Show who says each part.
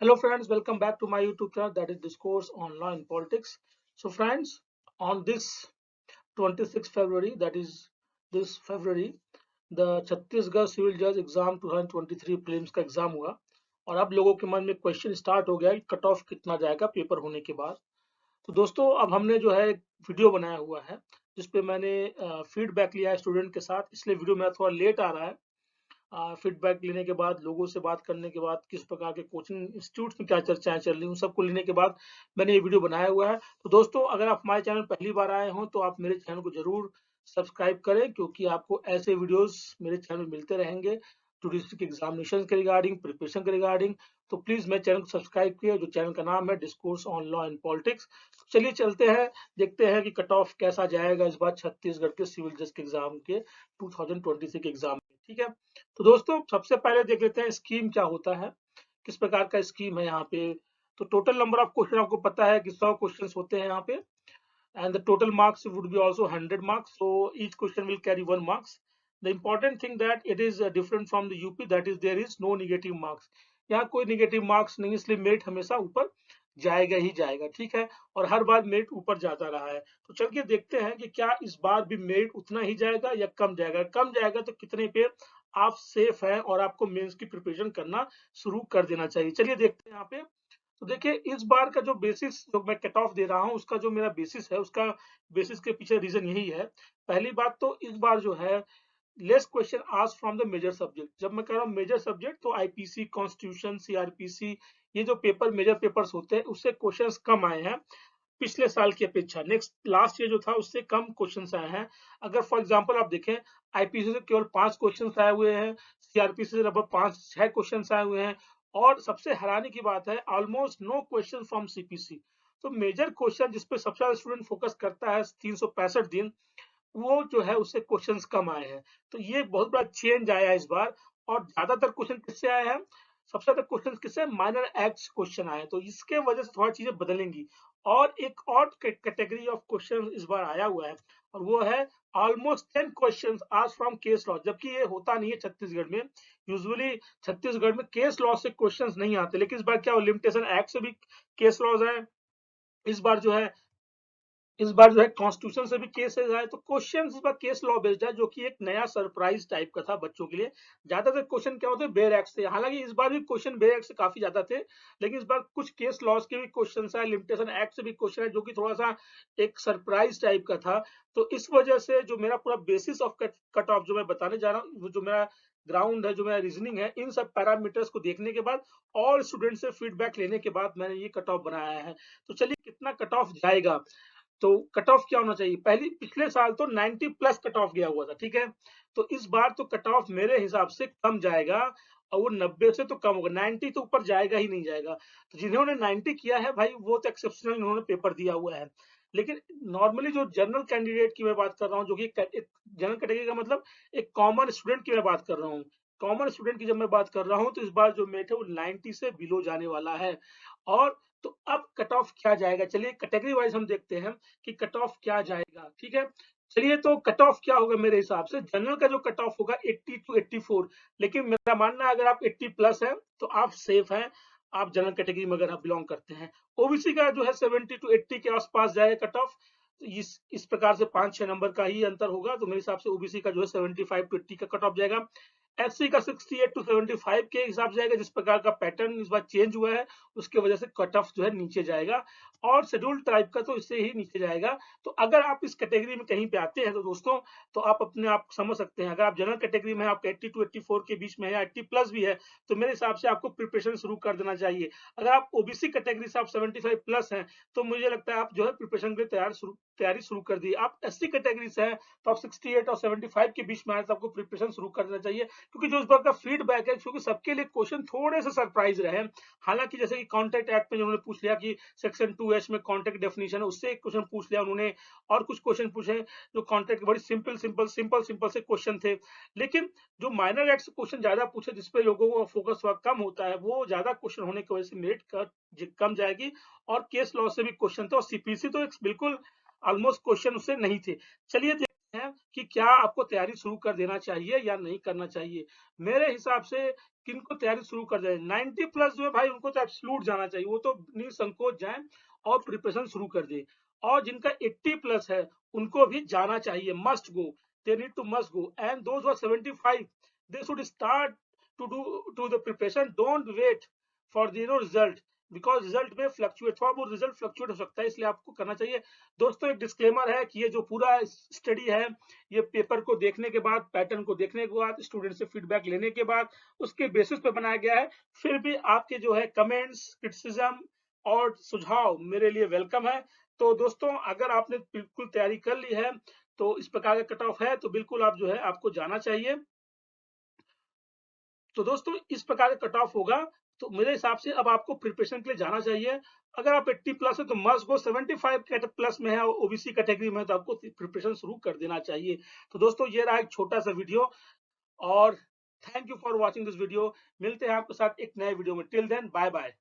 Speaker 1: Hello friends, welcome back to my YouTube channel that is Discourse Online Politics. So friends, on this 26th February, that is this February, the Chhattisgarh civil जज exam 2023 prelims का exam हुआ और अब लोगों के मन में question start हो गया कि कट ऑफ कितना जाएगा पेपर होने के बाद। तो दोस्तों अब हमने जो है एक वीडियो बनाया हुआ है जिसपे मैंने फीडबैक लिया है स्टूडेंट के साथ, इसलिए वीडियो मेरा थोड़ा लेट आ रहा है। फीडबैक लेने के बाद, लोगों से बात करने के बाद, किस प्रकार के कोचिंग इंस्टीट्यूट्स में क्या चर्चाएं चल रही हैं, उन सबको लेने के बाद मैंने ये वीडियो बनाया हुआ है। तो दोस्तों अगर आप हमारे चैनल पहली बार आए हों तो आप मेरे चैनल को जरूर सब्सक्राइब करें, क्योंकि आपको ऐसे वीडियोस मेरे चैनल में मिलते रहेंगे डिस्ट्रिक्ट एग्जामिनेशन के रिगार्डिंग, प्रिपरेशन के रिगार्डिंग। तो प्लीज मेरे चैनल को सब्सक्राइब किए, जो चैनल का नाम है discourse on law and politics. चलिए चलते हैं, देखते हैं कि कट ऑफ कैसा जाएगा इस बार छत्तीसगढ़ के सिविल जज के एग्जाम के 2023 के एग्जाम में। ठीक है, तो दोस्तों सबसे पहले देख लेते हैं स्कीम क्या होता है, किस प्रकार का स्कीम है यहाँ पे। तो टोटल नंबर ऑफ क्वेश्चन आपको पता है कि 100 क्वेश्चंस होते हैं यहाँ पे, and the total marks would be also 100 marks, so each question will carry 1 marks. The important thing that it is different from the UP, that is there is no negative marks. यहाँ कोई negative marks नहीं, इसलिए merit हमेशा ऊपर जाएगा ही जाएगा। ठीक है, और हर बार मेरिट ऊपर जाता रहा है। तो चलिए देखते हैं कि क्या इस बार भी मेरिट उतना ही जाएगा या कम जाएगा। कम जाएगा तो कितने पे आप सेफ हैं और आपको मेंस की प्रिपरेशन करना शुरू कर देना चाहिए। चलिए देखते हैं यहाँ पे। तो देखिए इस बार का जो बेसिस, जो मैं कट ऑफ दे रहा हूँ, उसका जो मेरा बेसिस है, उसका बेसिस के पीछे रीजन यही है। पहली बात तो इस बार जो है less question asked from the major subject. जब मैं कह रहा हूँ मेजर सब्जेक्ट तो आईपीसी, कॉन्स्टिट्यूशन, सीआरपीसी, ये जो पेपर मेजर पेपर्स होते हैं उससे क्वेश्चंस कम आए हैं पिछले साल की अपेक्षा। नेक्स्ट लास्ट ईयर जो था उससे कम क्वेश्चंस आए हैं। अगर फॉर एग्जांपल आप देखें, आईपीसी से केवल 5 क्वेश्चंस आए हुए हैं, सीआरपीसी से लगभग 5-6 क्वेश्चंस आए हुए हैं, और सबसे हैरानी की बात है almost no question from CPC. तो मेजर क्वेश्चन जिसपे सबसे ज्यादा स्टूडेंट फोकस करता है 365 दिन, वो जो है उससे क्वेश्चंस कम आए हैं। तो ये बहुत बड़ा चेंज आया है इस बार। और ज्यादातर क्वेश्चन किससे आए हैं, सबसे ज्यादा क्वेश्चन किससे, माइनर एक्ट्स क्वेश्चन आए हैं। तो इसके वजह से थोड़ा चीजें बदलेंगी। और एक और कैटेगरी ऑफ क्वेश्चन इस बार आया हुआ है, और वो है ऑलमोस्ट 10 क्वेश्चन आज फ्रॉम केस लॉ। जबकि ये होता नहीं है छत्तीसगढ़ में, यूजुअली छत्तीसगढ़ में केस लॉ से क्वेश्चन नहीं आते, लेकिन इस बार क्या लिमिटेशन एक्ट से भी केस लॉज आए। इस बार जो है कॉन्स्टिट्यूशन से भी केसेस आए। तो क्वेश्चन इस बार केस लॉ बेस्ड है, जो कि एक नया सरप्राइज टाइप का था बच्चों के लिए। ज्यादातर क्वेश्चन क्या होते हैं, बेयर एक्ट से। हालांकि इस बार भी क्वेश्चन बेयर एक्ट से काफी ज्यादा थे, लेकिन इस बार कुछ केस लॉज के भी क्वेश्चन आए, लिमिटेशन एक्ट से भी क्वेश्चन है, जो कि थोड़ा सा एक सरप्राइज टाइप का था। तो इस वजह से जो मेरा पूरा बेसिस ऑफ कट ऑफ जो मैं बताने जा रहा हूँ, जो मेरा ग्राउंड है, जो मेरा रीजनिंग है, इन सब पैरामीटर्स को देखने के बाद और स्टूडेंट से फीडबैक लेने के बाद मैंने ये कट ऑफ बनाया है। तो चलिए कितना कट ऑफ जाएगा। तो कट ऑफ क्या होना चाहिए, पहली पिछले साल तो 90 प्लस कट ऑफ गया हुआ था। ठीक है, तो इस बार तो कट ऑफ मेरे हिसाब से कम जाएगा, और वो 90 से तो कम होगा, 90 तो ऊपर जाएगा ही नहीं जाएगा। तो जिन्होंने 90 किया है भाई, वो तो एक्सेप्शनल उन्होंने पेपर दिया हुआ है। लेकिन नॉर्मली जो जनरल कैंडिडेट की मैं बात कर रहा हूँ, जो कि एक जनरल कैटेगरी का मतलब एक कॉमन स्टूडेंट की मैं बात कर रहा हूँ, कॉमन स्टूडेंट की जब मैं बात कर रहा हूँ, तो इस बार जो मेट है वो 90 से बिलो जाने वाला है। और तो अब कट ऑफ क्या जाएगा, चलिए कैटेगरी वाइज हम देखते हैं कि कट ऑफ क्या जाएगा। ठीक है, चलिए तो कट ऑफ क्या होगा मेरे हिसाब से, जनरल का जो कट ऑफ होगा 80 टू 84। लेकिन मेरा मानना है अगर आप 80 प्लस है तो आप सेफ हैं, आप जनरल कैटेगरी में अगर आप बिलोंग करते हैं। ओबीसी का जो है 70 टू 80 के आसपास जाएगा कट ऑफ। तो इस प्रकार से 5-6 नंबर का ही अंतर होगा। तो मेरे हिसाब से ओबीसी का जो है 75 टू 80 का कट ऑफ जाएगा। एससी का 68 टू 75 के हिसाब से जाएगा। जिस प्रकार का पैटर्न इस बार चेंज हुआ है, उसके वजह से कट ऑफ जो है नीचे जाएगा। और शेड्यूल्ड ट्राइब का तो इससे ही नीचे जाएगा। तो अगर आप इस कैटेगरी में कहीं पे आते हैं तो दोस्तों, तो आप अपने आप समझ सकते हैं, अगर आप जनरल कैटेगरी में आप 80 टू 84 के बीच में है या 80 प्लस भी है, तो मेरे हिसाब से आपको प्रिपरेशन शुरू कर देना चाहिए। अगर आप ओबीसी कैटेगरी से आप 75 प्लस हैं, तो मुझे लगता है आप जो है प्रिपरेशन के लिए तैयारी शुरू कर दी। आप एससी कैटेगरी से हैं तो आप 68 और 75 के बीच में आए तो आपको प्रिपरेशन शुरू कर देना चाहिए, क्योंकि जो इस बार का फीडबैक है, क्योंकि सबके लिए क्वेश्चन थोड़े से सरप्राइज रहे। हालांकि जैसे कि कॉन्ट्रैक्ट एक्ट में उन्होंने पूछ लिया कि सेक्शन 2H में कॉन्ट्रैक्ट डेफिनेशन है, उससे एक क्वेश्चन पूछ लिया उन्होंने, और कुछ क्वेश्चन पूछे जो कॉन्ट्रैक्ट के बड़ी सिंपल से क्वेश्चन थे। लेकिन जो माइनर एक्ट से क्वेश्चन ज्यादा पूछे, जिसपे लोगों को फोकस थोड़ा कम होता है, वो ज्यादा क्वेश्चन होने की वजह से मेरिट कम जाएगी। और केस लॉ से भी क्वेश्चन थे, और सीपीसी तो बिल्कुल ऑलमोस्ट क्वेश्चन उससे नहीं थे। चलिए देखते हैं कि क्या आपको तैयारी शुरू कर देना चाहिए या नहीं करना चाहिए। मेरे हिसाब से किनको तैयारी शुरू कर दें। 90 प्लस जो है भाई उनको तो एब्सोल्यूट जाना चाहिए, वो तो निसंकोच जाएं और प्रिपरेशन शुरू कर दें। और जिनका 80 प्लस है उनको भी जाना चाहिए, must go, they need to must go. And those who are 75 they should start to the preparation, don't wait for the result, because result में फ्लक्चुएट, थोड़ा बहुत रिजल्ट फ्लक्चुएट हो सकता है, इसलिए आपको करना चाहिए। दोस्तों एक डिस्क्लेमर है कि ये जो पूरा स्टडी है ये पेपर को देखने के बाद, पैटर्न को देखने के बाद, स्टूडेंट से फीडबैक लेने के बाद उसके बेसिस पे बनाया गया है। फिर भी आपके जो है कमेंट्स, क्रिटिसिज्म और सुझाव मेरे लिए वेलकम है। तो दोस्तों अगर आपने बिल्कुल तैयारी कर ली है तो इस प्रकार का कट ऑफ है तो बिल्कुल आप जो है आपको जाना चाहिए। तो दोस्तों इस प्रकार का कट ऑफ होगा, तो मेरे हिसाब से अब आपको प्रिपरेशन के लिए जाना चाहिए। अगर आप 80 प्लस है तो मस्ट गो, 75 प्लस में है ओबीसी कैटेगरी में तो आपको प्रिपरेशन शुरू कर देना चाहिए। तो दोस्तों ये रहा एक छोटा सा वीडियो, और thank you for watching this video. मिलते हैं आपके साथ एक नए वीडियो में, टिल देन बाय बाय।